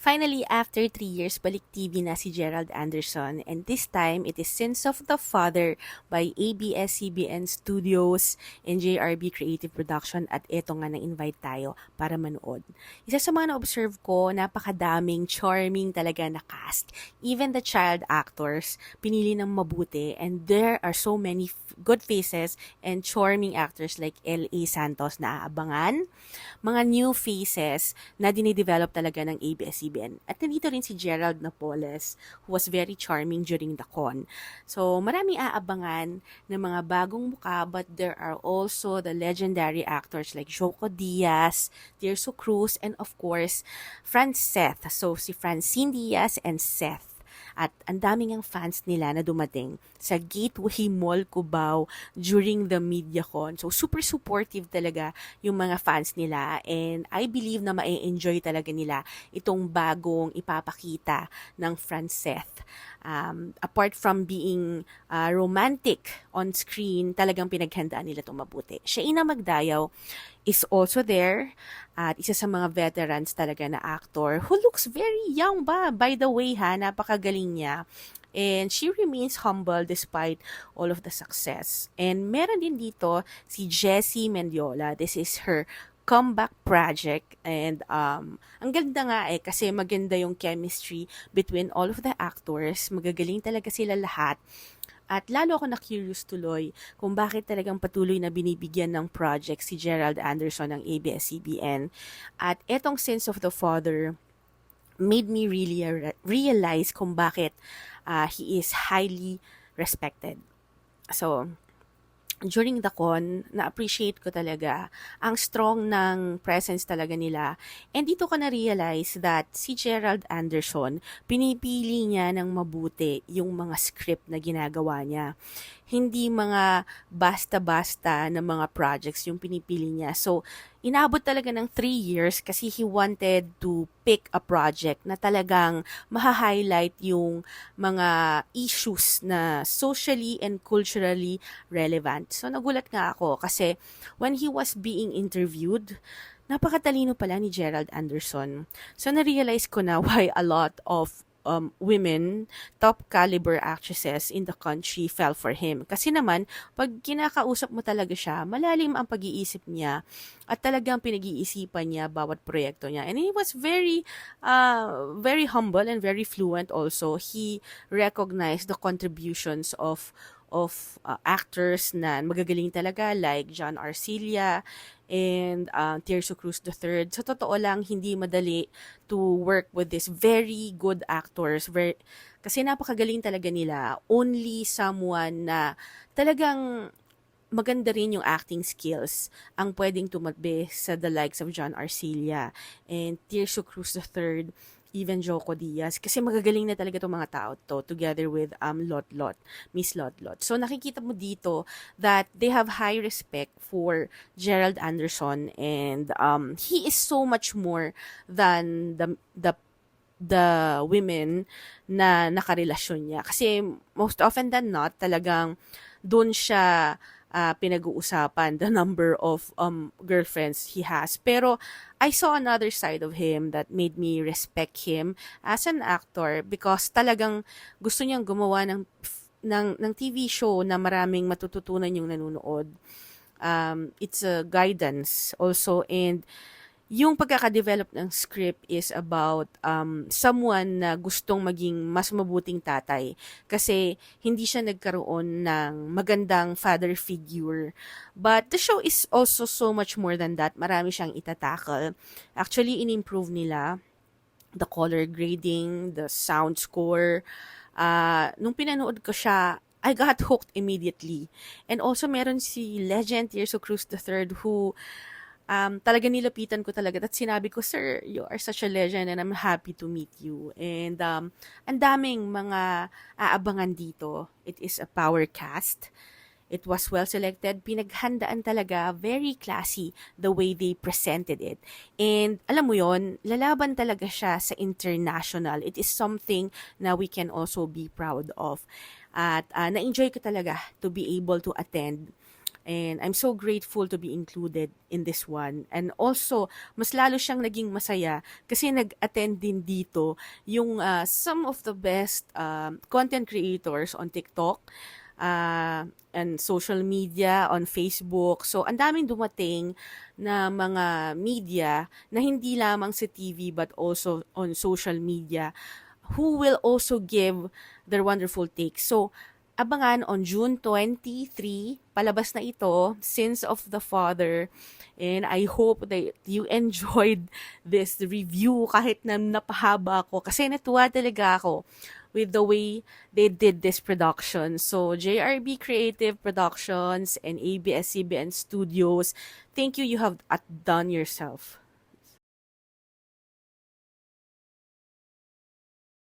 Finally, after 3 years, balik TV na si Gerald Anderson, and this time it is Sins of the Father by ABS-CBN Studios and JRB Creative Production, at eto nga na-invite tayo para manood. Isa sa mga na-observe ko, napakadaming charming talaga na cast. Even the child actors, pinili ng mabuti, and there are so many good faces and charming actors like L.A. Santos na aabangan, mga new faces na dinidevelop talaga ng ABS-CBN. At nandito rin si Gerald Napoles, who was very charming during the con. So, maraming aabangan ng mga bagong muka, but there are also the legendary actors like Joco Diaz, Tirso Cruz, and of course, Franceth. So, si Francine Diaz and Seth. At ang daming ang fans nila na dumating sa Gateway Mall Cubao during the MediaCon. So, super supportive talaga yung mga fans nila, and I believe na ma-enjoy talaga nila itong bagong ipapakita ng Franceth. Apart from being romantic on screen, talagang pinaghandaan nila itong mabuti. Shaina Magdayaw is also there, at isa sa mga veterans talaga na actor who looks very young ba, by the way ha, napakagaling niya. And she remains humble despite all of the success. And meron din dito si Jessie Mendiola. This is her comeback project, and ang ganda nga kasi maganda yung chemistry between all of the actors. Magagaling talaga sila lahat. At lalo ako na-curious tuloy kung bakit talagang patuloy na binibigyan ng project si Gerald Anderson ng ABS-CBN. At etong Sins of the Father made me really realize kung bakit he is highly respected. So, during the con, na-appreciate ko talaga ang strong ng presence talaga nila. And dito ko na-realize that si Gerald Anderson, pinipili niya ng mabuti yung mga script na ginagawa niya. Hindi mga basta-basta na mga projects yung pinipili niya. So, inabot talaga ng 3 years kasi he wanted to pick a project na talagang maha-highlight yung mga issues na socially and culturally relevant. So, nagulat nga ako kasi when he was being interviewed, napakatalino pala ni Gerald Anderson. So, na-realize ko na why a lot of women, top caliber actresses in the country fell for him. Kasi naman, pag kinakausap mo talaga siya, malalim ang pag-iisip niya at talagang pinag-iisipan niya bawat proyekto niya. And he was very humble and very fluent also. He recognized the contributions of actors na magagaling talaga like John Arcilla and Tirso Cruz III. Sa totoo lang, hindi madali to work with these very good actors. Kasi napakagaling talaga nila. Only someone na talagang maganda rin yung acting skills ang pwedeng tumatbi sa the likes of John Arcilla and Tirso Cruz III, even Joco Diaz, kasi magagaling na talaga itong mga tao to, together with Miss Lotlot. So nakikita mo dito that they have high respect for Gerald Anderson, and he is so much more than the women na nakarelasyon niya. Kasi most often than not, talagang doon siya pinag-uusapan the number of girlfriends he has. Pero I saw another side of him that made me respect him as an actor, because talagang gusto niyang gumawa ng TV show na maraming matututunan yung nanonood. It's a guidance also, and yung pagkakadevelop ng script is about someone na gustong maging mas mabuting tatay kasi hindi siya nagkaroon ng magandang father figure. But the show is also so much more than that. Marami siyang itatakal. Actually, in-improve nila the color grading, the sound score. Nung pinanood ko siya, I got hooked immediately. And also, meron si Legend Tirso Cruz III who talaga nilapitan ko talaga at sinabi ko, "Sir, you are such a legend and I'm happy to meet you." And ang daming mga aabangan dito. It is a power cast. It was well selected. Pinaghandaan talaga. Very classy the way they presented it. And alam mo yon, lalaban talaga siya sa international. It is something na we can also be proud of. At na-enjoy ko talaga to be able to attend And I'm so grateful to be included in this one. And also, mas lalo siyang naging masaya kasi nag-attend din dito yung some of the best content creators on TikTok and social media, on Facebook. So, ang daming dumating na mga media na hindi lamang sa TV but also on social media who will also give their wonderful takes. So, abangan on June 23, palabas na ito, Sins of the Father. And I hope that you enjoyed this review kahit na napahaba ako kasi natuwa talaga ako with the way they did this production. So, JRB Creative Productions and ABS-CBN Studios, thank you, you have outdone yourself.